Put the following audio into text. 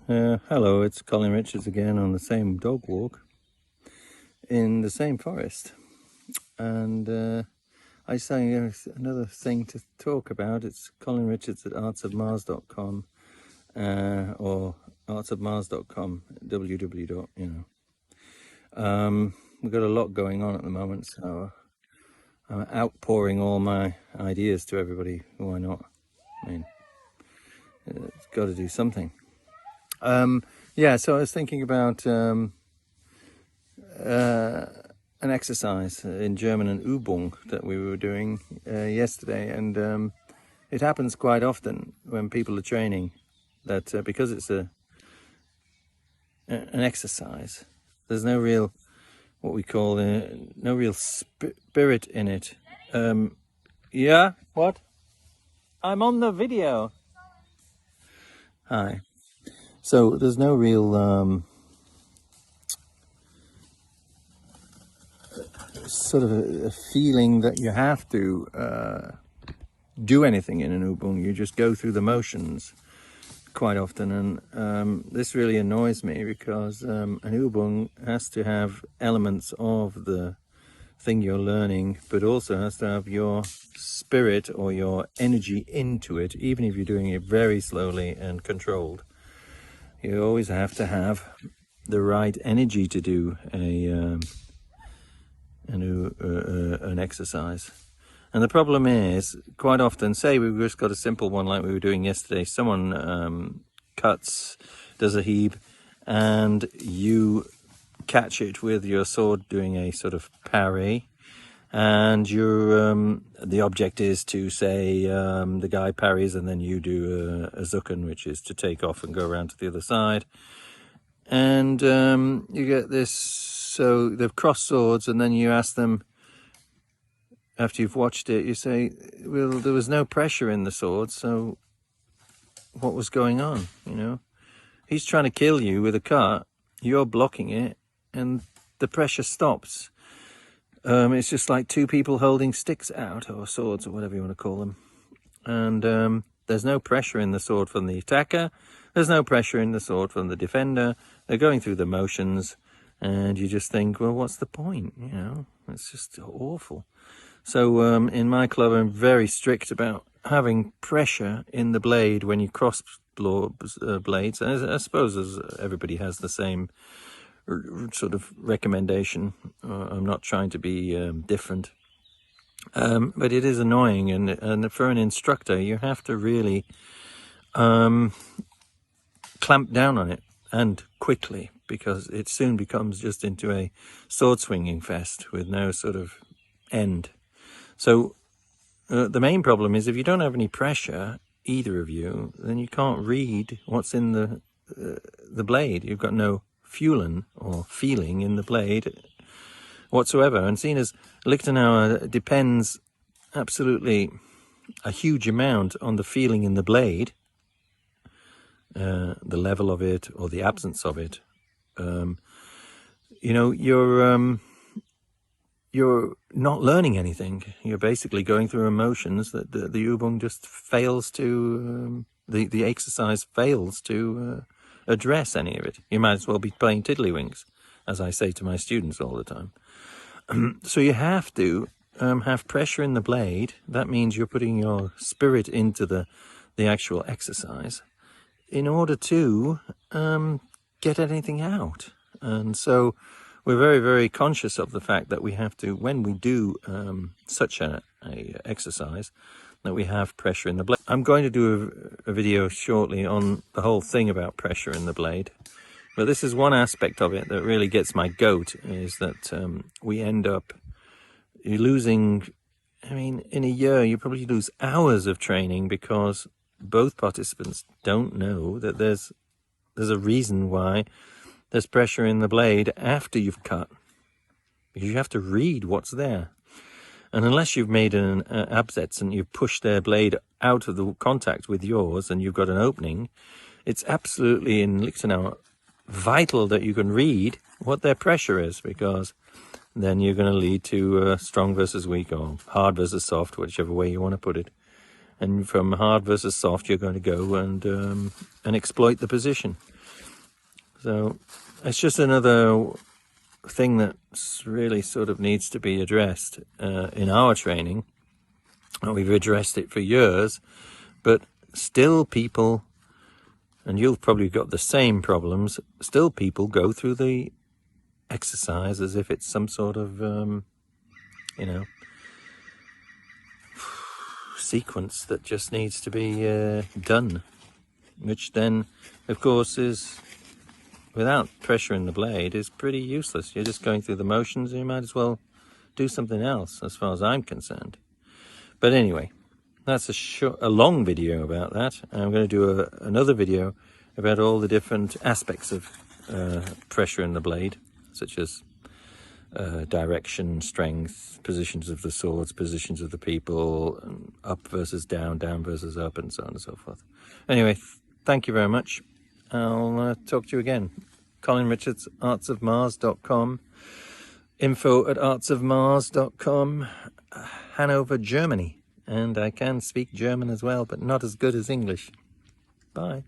Hello, it's Colin Richards again on the same dog walk in the same forest. And I say another thing to talk about. It's Colin Richards at artsofmars.com or artsofmars.com, www. We've got a lot going on at the moment, so I'm outpouring all my ideas to everybody. Why not? I mean, it's got to do something. Yeah, so I was thinking about an exercise in German, an Übung, that we were doing yesterday, and it happens quite often when people are training that because it's an exercise, there's no real, what we call, no real spirit in it. Yeah, what? I'm on the video. Hi. So there's no real sort of a feeling that you have to do anything in an Übung. You just go through the motions quite often, and this really annoys me because an Übung has to have elements of the thing you're learning, but also has to have your spirit or your energy into it, even if you're doing it very slowly and controlled. You always have to have the right energy to do an exercise. And the problem is, quite often, say we've just got a simple one like we were doing yesterday, someone cuts, does a heave, and you catch it with your sword doing a sort of parry, and the object is to say the guy parries and then you do a zucken, which is to take off and go around to the other side, and you get this. So they've crossed swords, and then you ask them, after you've watched it, you say, well, there was no pressure in the sword, so what was going on, you know? He's trying to kill you with a cut, you're blocking it, and the pressure stops. It's just like two people holding sticks out, or swords, or whatever you want to call them. And there's no pressure in the sword from the attacker, there's no pressure in the sword from the defender. They're going through the motions, and you just think, well, what's the point? You know, it's just awful. So in my club, I'm very strict about having pressure in the blade when you cross blades. And I suppose everybody has the same sort of recommendation. I'm not trying to be different. But it is annoying, and for an instructor, you have to really clamp down on it, and quickly, because it soon becomes just into a sword swinging fest with no sort of end. So the main problem is if you don't have any pressure, either of you, then you can't read what's in the blade. You've got no Fühlen or feeling in the blade whatsoever. And seeing as Liechtenauer depends absolutely a huge amount on the feeling in the blade, the level of it or the absence of it, you know, you're not learning anything. You're basically going through emotions that the Übung just fails to, the exercise fails to address any of it. You might as well be playing tiddlywinks, as I say to my students all the time. So you have to have pressure in the blade. That means you're putting your spirit into the actual exercise in order to get anything out. And so we're very, very conscious of the fact that we have to, when we do such a exercise, that we have pressure in the blade. I'm going to do a video shortly on the whole thing about pressure in the blade. But this is one aspect of it that really gets my goat, is that we end up losing, I mean, in a year you probably lose hours of training because both participants don't know that there's a reason why there's pressure in the blade after you've cut, because you have to read what's there. And unless you've made an absatz and you've pushed their blade out of the contact with yours and you've got an opening, it's absolutely in Liechtenauer vital that you can read what their pressure is, because then you're going to lead to strong versus weak, or hard versus soft, whichever way you want to put it. And from hard versus soft, you're going to go and exploit the position. So it's just another thing that really sort of needs to be addressed in our training. And we've addressed it for years, but still people, and you've probably got the same problems, still people go through the exercise as if it's some sort of, you know, sequence that just needs to be done, which then, of course, is, without pressure in the blade, is pretty useless. You're just going through the motions, and you might as well do something else, as far as I'm concerned. But anyway, that's a long video about that. I'm going to do another video about all the different aspects of pressure in the blade, such as direction, strength, positions of the swords, positions of the people, up versus down, down versus up, and so on and so forth. Anyway, thank you very much. I'll talk to you again. Colin Richards, artsofmars.com, info@artsofmars.com, Hanover, Germany. And I can speak German as well, but not as good as English. Bye.